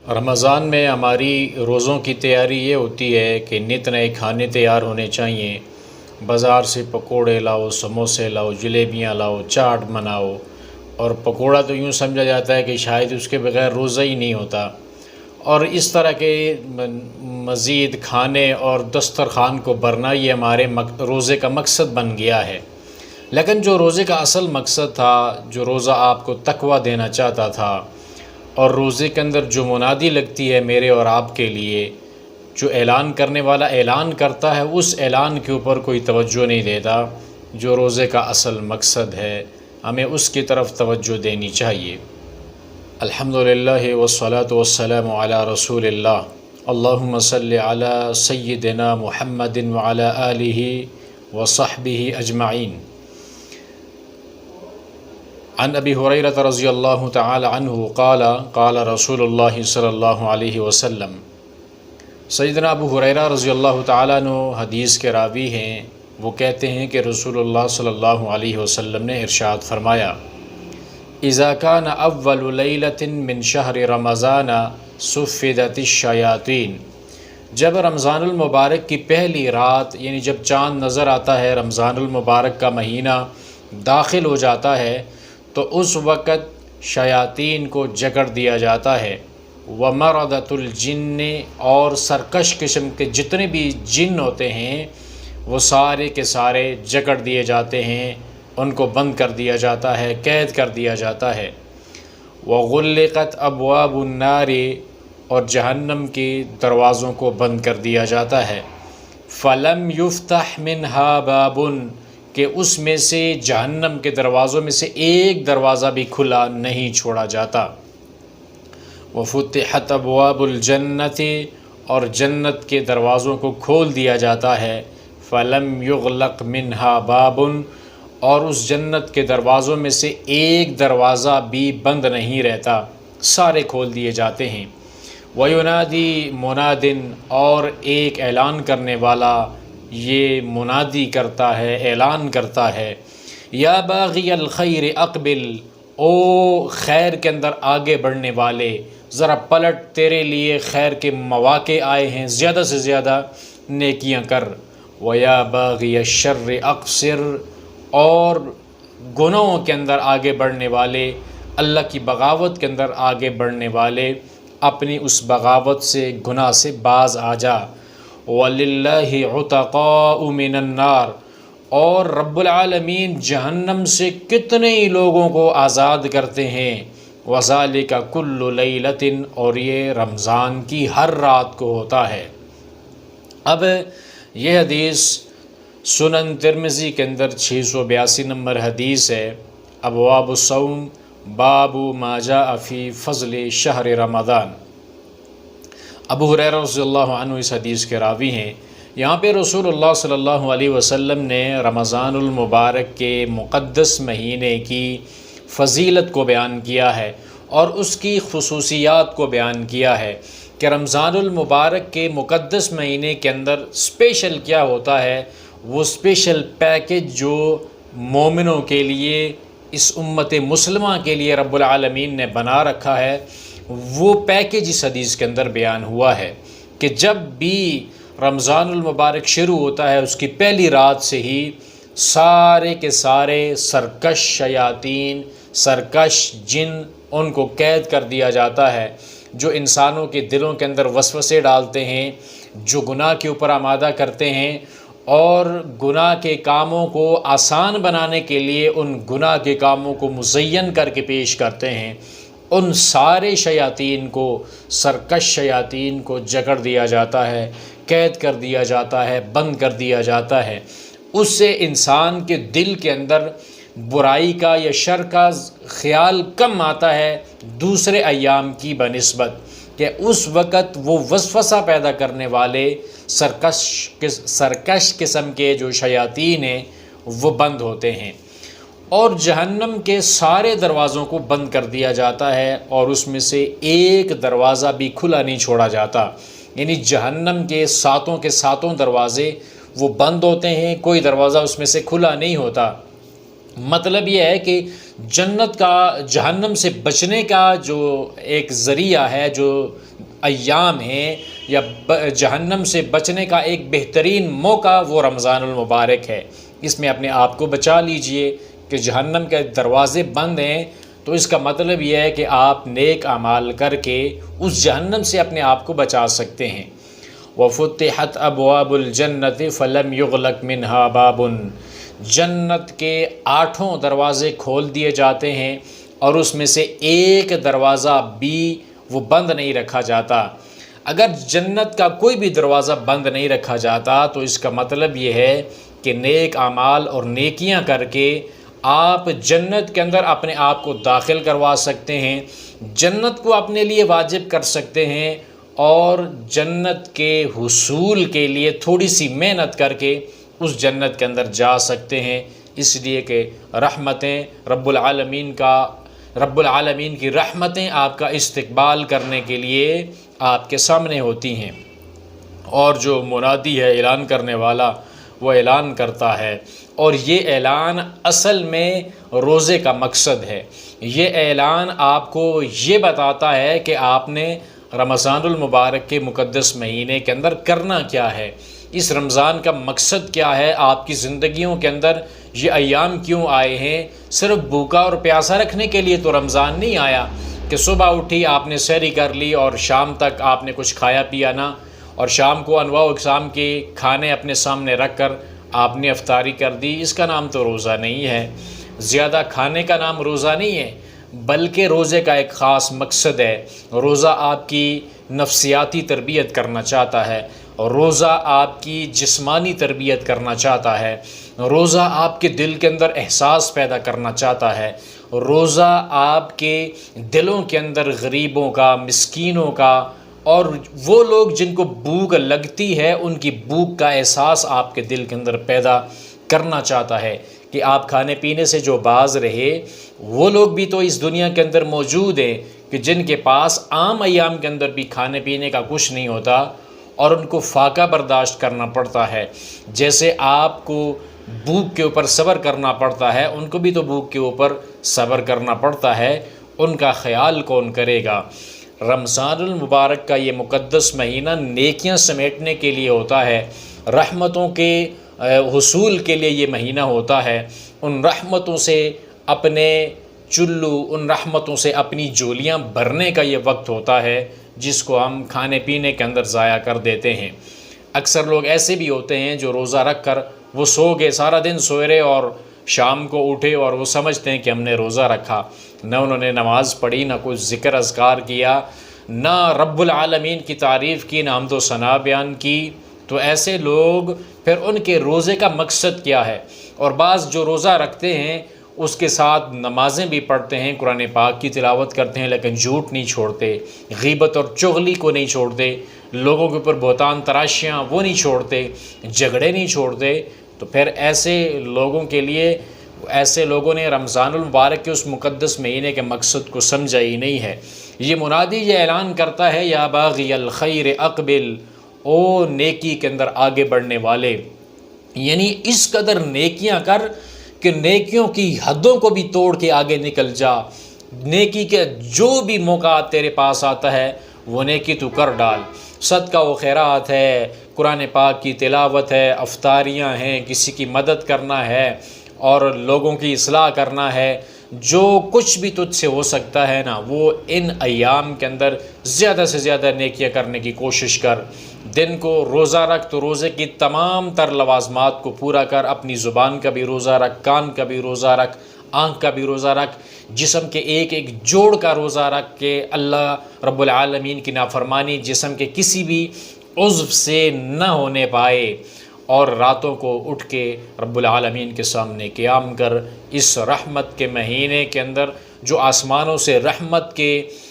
رمضان میں ہماری روزوں کی تیاری یہ ہوتی ہے کہ نت نئے کھانے تیار ہونے چاہیے۔ بازار سے پکوڑے لاؤ، سموسے لاؤ، جلیبیاں لاؤ، چاٹ بناؤ، اور پکوڑا تو یوں سمجھا جاتا ہے کہ شاید اس کے بغیر روزہ ہی نہیں ہوتا، اور اس طرح کے مزید کھانے اور دسترخوان کو بھرنا یہ ہمارے روزے کا مقصد بن گیا ہے۔ لیکن جو روزے کا اصل مقصد تھا، جو روزہ آپ کو تقویٰ دینا چاہتا تھا، اور روزے کے اندر جو منادی لگتی ہے میرے اور آپ کے لیے، جو اعلان کرنے والا اعلان کرتا ہے، اس اعلان کے اوپر کوئی توجہ نہیں دیتا۔ جو روزے کا اصل مقصد ہے ہمیں اس کی طرف توجہ دینی چاہیے۔ الحمدللہ والصلاة والسلام علی رسول اللہ، اللہم صلی علی سیدنا محمد وعلی آلہ وصحبہ اجمعین۔ عن ابی ہریرہ رضی اللہ تعالی عنہ قال قال رسول اللہ صلی اللہ علیہ وسلم۔ سیدنا ابو ہریرہ رضی اللہ تعالیٰ عنہ حدیث کے راوی ہیں، وہ کہتے ہیں کہ رسول اللہ صلی اللہ علیہ وسلم نے ارشاد فرمایا: اذا كان اول لیلۃ من شہر رمضان صفدت الشیاطین۔ جب رمضان المبارک کی پہلی رات، یعنی جب چاند نظر آتا ہے، رمضان المبارک کا مہینہ داخل ہو جاتا ہے، تو اس وقت شیاطین کو جکڑ دیا جاتا ہے۔ ومردۃ الجن، اور سرکش قسم کے جتنے بھی جن ہوتے ہیں وہ سارے کے سارے جکڑ دیے جاتے ہیں، ان کو بند کر دیا جاتا ہے، قید کر دیا جاتا ہے۔ وغلقت ابواب النار، اور جہنم کے دروازوں کو بند کر دیا جاتا ہے۔ فلم یفتح منہا باب، کہ اس میں سے جہنم کے دروازوں میں سے ایک دروازہ بھی کھلا نہیں چھوڑا جاتا۔ وفتحت ابواب الجنت، اور جنت کے دروازوں کو کھول دیا جاتا ہے۔ فلم یغلق منہا باب، اور اس جنت کے دروازوں میں سے ایک دروازہ بھی بند نہیں رہتا، سارے کھول دیے جاتے ہیں۔ وینادی مناد، اور ایک اعلان کرنے والا یہ منادی کرتا ہے، اعلان کرتا ہے: یا باغی الخیر اقبل، او خیر کے اندر آگے بڑھنے والے، ذرا پلٹ، تیرے لیے خیر کے مواقع آئے ہیں، زیادہ سے زیادہ نیکیاں کر۔ ویا باغی الشر اقصر، اور گناہوں کے اندر آگے بڑھنے والے، اللہ کی بغاوت کے اندر آگے بڑھنے والے، اپنی اس بغاوت سے، گناہ سے باز آ جا۔ وَلِلَّهِ عُتَقَاءُ مِنَ النَّارِ، اور رب العالمین جہنم سے کتنے ہی لوگوں کو آزاد کرتے ہیں۔ وَذَلِكَ كُلُّ لَيْلَةٍ، اور یہ رمضان کی ہر رات کو ہوتا ہے۔ اب یہ حدیث سنن ترمذی کے اندر 682 نمبر حدیث ہے۔ ابواب الصوم، باب ما جاء فی فضل شہر رمضان۔ ابو ہریرہ رضی اللہ عنہ اس حدیث کے راوی ہیں۔ یہاں پہ رسول اللہ صلی اللہ علیہ وسلم نے رمضان المبارک کے مقدس مہینے کی فضیلت کو بیان کیا ہے، اور اس کی خصوصیات کو بیان کیا ہے کہ رمضان المبارک کے مقدس مہینے کے اندر اسپیشل کیا ہوتا ہے۔ وہ اسپیشل پیکج جو مومنوں کے لیے، اس امت مسلمہ کے لیے رب العالمین نے بنا رکھا ہے، وہ پیکج اس حدیث کے اندر بیان ہوا ہے کہ جب بھی رمضان المبارک شروع ہوتا ہے، اس کی پہلی رات سے ہی سارے کے سارے سرکش شیاطین، سرکش جن، ان کو قید کر دیا جاتا ہے، جو انسانوں کے دلوں کے اندر وسوسے ڈالتے ہیں، جو گناہ کے اوپر آمادہ کرتے ہیں، اور گناہ کے کاموں کو آسان بنانے کے لیے ان گناہ کے کاموں کو مزین کر کے پیش کرتے ہیں، ان سارے شیاطین کو، سرکش شیاطین کو جکڑ دیا جاتا ہے، قید کر دیا جاتا ہے، بند کر دیا جاتا ہے۔ اس سے انسان کے دل کے اندر برائی کا یا شر کا خیال کم آتا ہے دوسرے ایام کی بنسبت، کہ اس وقت وہ وسوسہ پیدا کرنے والے سرکش قسم کے جو شیاطین ہیں وہ بند ہوتے ہیں، اور جہنم کے سارے دروازوں کو بند کر دیا جاتا ہے، اور اس میں سے ایک دروازہ بھی کھلا نہیں چھوڑا جاتا۔ یعنی جہنم کے ساتوں دروازے وہ بند ہوتے ہیں، کوئی دروازہ اس میں سے کھلا نہیں ہوتا۔ مطلب یہ ہے کہ جنت کا، جہنم سے بچنے کا جو ایک ذریعہ ہے، جو ایام ہیں یا جہنم سے بچنے کا ایک بہترین موقع وہ رمضان المبارک ہے۔ اس میں اپنے آپ کو بچا لیجئے کہ جہنم کے دروازے بند ہیں، تو اس کا مطلب یہ ہے کہ آپ نیک اعمال کر کے اس جہنم سے اپنے آپ کو بچا سکتے ہیں۔ وَفُتِحَتْ أَبْوَابُ الْجَنَّةِ فَلَمْ يُغْلَقْ مِنْهَا بَابٌ، جنت کے 8 دروازے کھول دیے جاتے ہیں اور اس میں سے ایک دروازہ بھی وہ بند نہیں رکھا جاتا۔ اگر جنت کا کوئی بھی دروازہ بند نہیں رکھا جاتا تو اس کا مطلب یہ ہے کہ نیک اعمال اور نیکیاں کر کے آپ جنت کے اندر اپنے آپ کو داخل کروا سکتے ہیں، جنت کو اپنے لیے واجب کر سکتے ہیں اور جنت کے حصول کے لیے تھوڑی سی محنت کر کے اس جنت کے اندر جا سکتے ہیں، اس لیے کہ رحمتیں رب العالمین کی رحمتیں آپ کا استقبال کرنے کے لیے آپ کے سامنے ہوتی ہیں۔ اور جو منادی ہے، اعلان کرنے والا، وہ اعلان کرتا ہے، اور یہ اعلان اصل میں روزے کا مقصد ہے۔ یہ اعلان آپ کو یہ بتاتا ہے کہ آپ نے رمضان المبارک کے مقدس مہینے کے اندر کرنا کیا ہے، اس رمضان کا مقصد کیا ہے، آپ کی زندگیوں کے اندر یہ ایام کیوں آئے ہیں۔ صرف بھوکا اور پیاسا رکھنے کے لیے تو رمضان نہیں آیا کہ صبح اٹھی آپ نے سحری کر لی اور شام تک آپ نے کچھ کھایا پیا نہ، اور شام کو انواع و اقسام کے کھانے اپنے سامنے رکھ کر آپ نے افطاری کر دی۔ اس کا نام تو روزہ نہیں ہے، زیادہ کھانے کا نام روزہ نہیں ہے، بلکہ روزے کا ایک خاص مقصد ہے۔ روزہ آپ کی نفسیاتی تربیت کرنا چاہتا ہے، روزہ آپ کی جسمانی تربیت کرنا چاہتا ہے، روزہ آپ کے دل کے اندر احساس پیدا کرنا چاہتا ہے، روزہ آپ کے دلوں کے اندر غریبوں کا، مسکینوں کا، اور وہ لوگ جن کو بھوک لگتی ہے ان کی بھوک کا احساس آپ کے دل کے اندر پیدا کرنا چاہتا ہے کہ آپ کھانے پینے سے جو باز رہے، وہ لوگ بھی تو اس دنیا کے اندر موجود ہیں کہ جن کے پاس عام ایام کے اندر بھی کھانے پینے کا کچھ نہیں ہوتا اور ان کو فاقہ برداشت کرنا پڑتا ہے۔ جیسے آپ کو بھوک کے اوپر صبر کرنا پڑتا ہے، ان کو بھی تو بھوک کے اوپر صبر کرنا پڑتا ہے، ان کا خیال کون کرے گا۔ رمضان المبارک کا یہ مقدس مہینہ نیکیاں سمیٹنے کے لیے ہوتا ہے، رحمتوں کے حصول کے لیے یہ مہینہ ہوتا ہے۔ ان رحمتوں سے اپنے چلو، ان رحمتوں سے اپنی جولیاں بھرنے کا یہ وقت ہوتا ہے جس کو ہم کھانے پینے کے اندر ضائع کر دیتے ہیں۔ اکثر لوگ ایسے بھی ہوتے ہیں جو روزہ رکھ کر وہ سو گئے، سارا دن سوئے رہے اور شام کو اٹھے اور وہ سمجھتے ہیں کہ ہم نے روزہ رکھا، نہ انہوں نے نماز پڑھی، نہ کچھ ذکر اذکار کیا، نہ رب العالمین کی تعریف کی، نہ حمد و ثنا بیان کی۔ تو ایسے لوگ پھر ان کے روزے کا مقصد کیا ہے؟ اور بعض جو روزہ رکھتے ہیں اس کے ساتھ نمازیں بھی پڑھتے ہیں، قرآن پاک کی تلاوت کرتے ہیں، لیکن جھوٹ نہیں چھوڑتے، غیبت اور چغلی کو نہیں چھوڑتے، لوگوں کے اوپر بہتان تراشیاں وہ نہیں چھوڑتے، جھگڑے نہیں چھوڑتے۔ تو پھر ایسے لوگوں کے لیے، ایسے لوگوں نے رمضان المبارک کے اس مقدس مہینے کے مقصد کو سمجھا ہی نہیں ہے۔ یہ منادی یہ اعلان کرتا ہے، یا باغی الخیر اقبل، او نیکی کے اندر آگے بڑھنے والے، یعنی اس قدر نیکیاں کر کہ نیکیوں کی حدوں کو بھی توڑ کے آگے نکل جا، نیکی کے جو بھی موقع تیرے پاس آتا ہے وہ نیکی تو کر ڈال۔ صدقہ و خیرات ہے، قرآن پاک کی تلاوت ہے، افطاریاں ہیں، کسی کی مدد کرنا ہے اور لوگوں کی اصلاح کرنا ہے، جو کچھ بھی تجھ سے ہو سکتا ہے نا، وہ ان ایام کے اندر زیادہ سے زیادہ نیکیاں کرنے کی کوشش کر۔ دن کو روزہ رکھ تو روزے کی تمام تر لوازمات کو پورا کر، اپنی زبان کا بھی روزہ رکھ، کان کا بھی روزہ رکھ، آنکھ کا بھی روزہ رکھ، جسم کے ایک ایک جوڑ کا روزہ رکھ کے اللہ رب العالمین کی نافرمانی جسم کے کسی بھی عضو سے نہ ہونے پائے، اور راتوں کو اٹھ کے رب العالمین کے سامنے قیام کر۔ اس رحمت کے مہینے کے اندر جو آسمانوں سے رحمت کے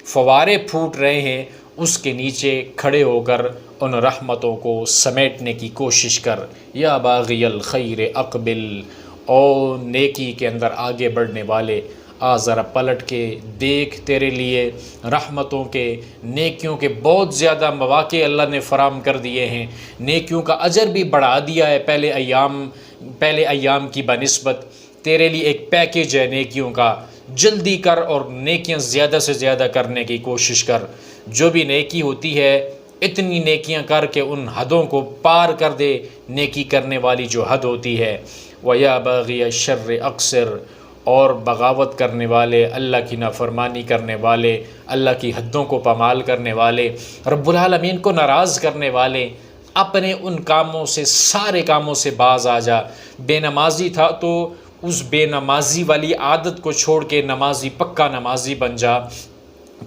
فوارے پھوٹ رہے ہیں، اس کے نیچے کھڑے ہو کر ان رحمتوں کو سمیٹنے کی کوشش کر۔ یا باغی الخیر اقبل، او نیکی کے اندر آگے بڑھنے والے، آ ذرا پلٹ کے دیکھ، تیرے لیے رحمتوں کے، نیکیوں کے بہت زیادہ مواقع اللہ نے فراہم کر دیے ہیں، نیکیوں کا اجر بھی بڑھا دیا ہے پہلے ایام کی بنسبت۔ تیرے لیے ایک پیکیج ہے نیکیوں کا، جلدی کر اور نیکیاں زیادہ سے زیادہ کرنے کی کوشش کر۔ جو بھی نیکی ہوتی ہے اتنی نیکیاں کر کے ان حدوں کو پار کر دے، نیکی کرنے والی جو حد ہوتی ہے۔ وَيَا بَاغِيَ الشَّرِّ أَقْصِرْ، اور بغاوت کرنے والے، اللہ کی نافرمانی کرنے والے، اللہ کی حدوں کو پامال کرنے والے، رب العالمین کو ناراض کرنے والے، اپنے ان کاموں سے، سارے کاموں سے باز آ جا۔ بے نمازی تھا تو اس بے نمازی والی عادت کو چھوڑ کے نمازی، پکا نمازی بن جا۔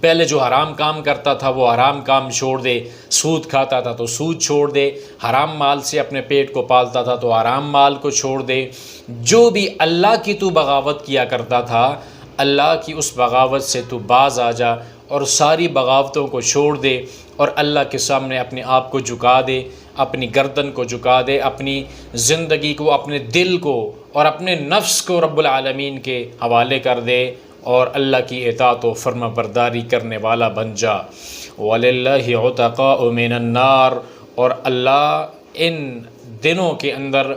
پہلے جو حرام کام کرتا تھا وہ حرام کام چھوڑ دے، سود کھاتا تھا تو سود چھوڑ دے، حرام مال سے اپنے پیٹ کو پالتا تھا تو حرام مال کو چھوڑ دے۔ جو بھی اللہ کی تو بغاوت کیا کرتا تھا، اللہ کی اس بغاوت سے تو باز آ جا اور ساری بغاوتوں کو چھوڑ دے اور اللہ کے سامنے اپنے آپ کو جھکا دے، اپنی گردن کو جھکا دے، اپنی زندگی کو، اپنے دل کو اور اپنے نفس کو رب العالمین کے حوالے کر دے اور اللہ کی اطاعت و فرما برداری کرنے والا بن جا۔ وَلِلَّهِ عُتَقَاءُ مِنَ النَّارِ، اور اللہ ان دنوں کے اندر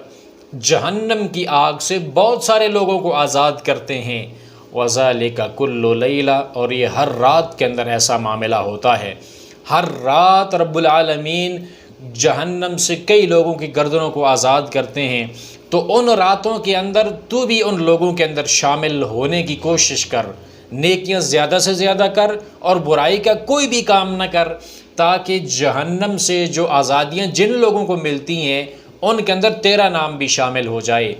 جہنم کی آگ سے بہت سارے لوگوں کو آزاد کرتے ہیں۔ وَذَلِكَ كُلُّ لَيْلَةٍ، اور یہ ہر رات کے اندر ایسا معاملہ ہوتا ہے۔ ہر رات رب العالمین جہنم سے کئی لوگوں کی گردنوں کو آزاد کرتے ہیں۔ تو ان راتوں کے اندر تو بھی ان لوگوں کے اندر شامل ہونے کی کوشش کر، نیکیاں زیادہ سے زیادہ کر اور برائی کا کوئی بھی کام نہ کر، تاکہ جہنم سے جو آزادیاں جن لوگوں کو ملتی ہیں ان کے اندر تیرا نام بھی شامل ہو جائے۔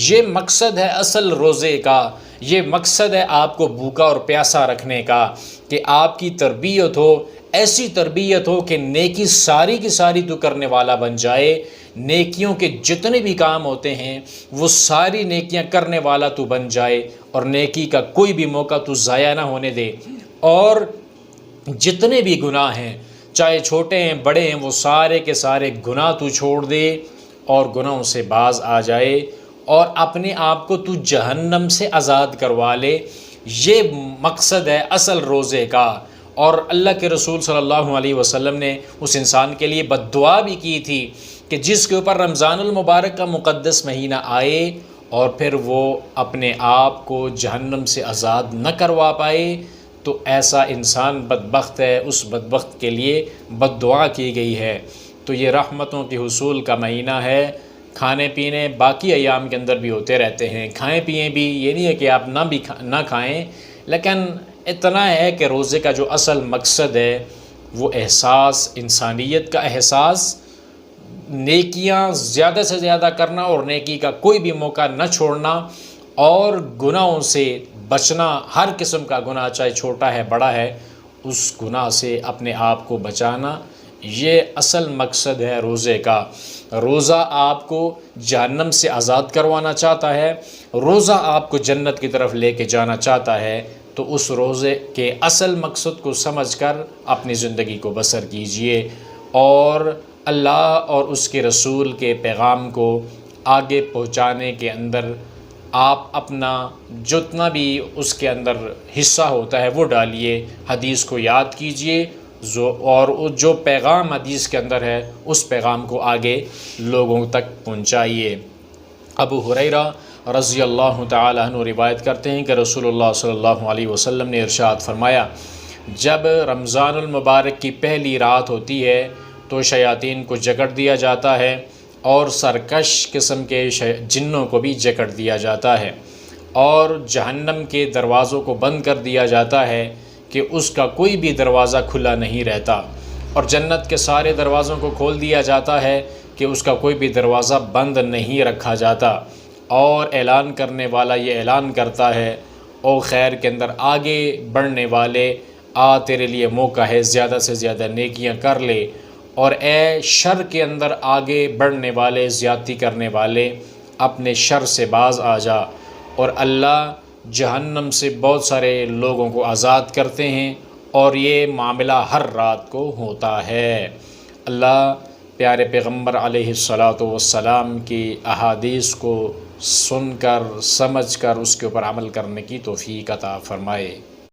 یہ مقصد ہے اصل روزے کا، یہ مقصد ہے آپ کو بھوکا اور پیاسا رکھنے کا، کہ آپ کی تربیت ہو، ایسی تربیت ہو کہ نیکی ساری کی ساری تو کرنے والا بن جائے، نیکیوں کے جتنے بھی کام ہوتے ہیں وہ ساری نیکیاں کرنے والا تو بن جائے اور نیکی کا کوئی بھی موقع تو ضائع نہ ہونے دے، اور جتنے بھی گناہ ہیں چاہے چھوٹے ہیں بڑے ہیں وہ سارے کے سارے گناہ تو چھوڑ دے اور گناہوں سے باز آ جائے اور اپنے آپ کو تو جہنم سے آزاد کروا لے۔ یہ مقصد ہے اصل روزے کا۔ اور اللہ کے رسول صلی اللہ علیہ وسلم نے اس انسان کے لیے بد دعا بھی کی تھی کہ جس کے اوپر رمضان المبارک کا مقدس مہینہ آئے اور پھر وہ اپنے آپ کو جہنم سے آزاد نہ کروا پائے تو ایسا انسان بدبخت ہے، اس بدبخت کے لیے بد دعا کی گئی ہے۔ تو یہ رحمتوں کے حصول کا مہینہ ہے۔ کھانے پینے باقی ایام کے اندر بھی ہوتے رہتے ہیں، کھائیں پئیں بھی، یہ نہیں ہے کہ آپ نہ کھائیں، لیکن اتنا ہے کہ روزے کا جو اصل مقصد ہے وہ احساس، انسانیت کا احساس، نیکیاں زیادہ سے زیادہ کرنا اور نیکی کا کوئی بھی موقع نہ چھوڑنا اور گناہوں سے بچنا، ہر قسم کا گناہ چاہے چھوٹا ہے بڑا ہے اس گناہ سے اپنے آپ کو بچانا، یہ اصل مقصد ہے روزے کا۔ روزہ آپ کو جہنم سے آزاد کروانا چاہتا ہے، روزہ آپ کو جنت کی طرف لے کے جانا چاہتا ہے، تو اس روزے کے اصل مقصد کو سمجھ کر اپنی زندگی کو بسر کیجئے اور اللہ اور اس کے رسول کے پیغام کو آگے پہنچانے کے اندر آپ اپنا جتنا بھی اس کے اندر حصہ ہوتا ہے وہ ڈالیے، حدیث کو یاد کیجئے اور جو پیغام حدیث کے اندر ہے اس پیغام کو آگے لوگوں تک پہنچائیے۔ ابو ہریرہ رضی اللہ تعالی عنہ روایت کرتے ہیں کہ رسول اللہ صلی اللہ علیہ وسلم نے ارشاد فرمایا، جب رمضان المبارک کی پہلی رات ہوتی ہے تو شیاطین کو جکڑ دیا جاتا ہے اور سرکش قسم کے جنوں کو بھی جکڑ دیا جاتا ہے اور جہنم کے دروازوں کو بند کر دیا جاتا ہے کہ اس کا کوئی بھی دروازہ کھلا نہیں رہتا، اور جنت کے سارے دروازوں کو کھول دیا جاتا ہے کہ اس کا کوئی بھی دروازہ بند نہیں رکھا جاتا، اور اعلان کرنے والا یہ اعلان کرتا ہے، او خیر کے اندر آگے بڑھنے والے، آ تیرے لیے موقع ہے، زیادہ سے زیادہ نیکیاں کر لے، اور اے شر کے اندر آگے بڑھنے والے، زیادتی کرنے والے، اپنے شر سے باز آ جا۔ اور اللہ جہنم سے بہت سارے لوگوں کو آزاد کرتے ہیں اور یہ معاملہ ہر رات کو ہوتا ہے۔ اللہ پیارے پیغمبر علیہ الصلاۃ کی احادیث کو سن کر، سمجھ کر اس کے اوپر عمل کرنے کی توفیق عطا فرمائے۔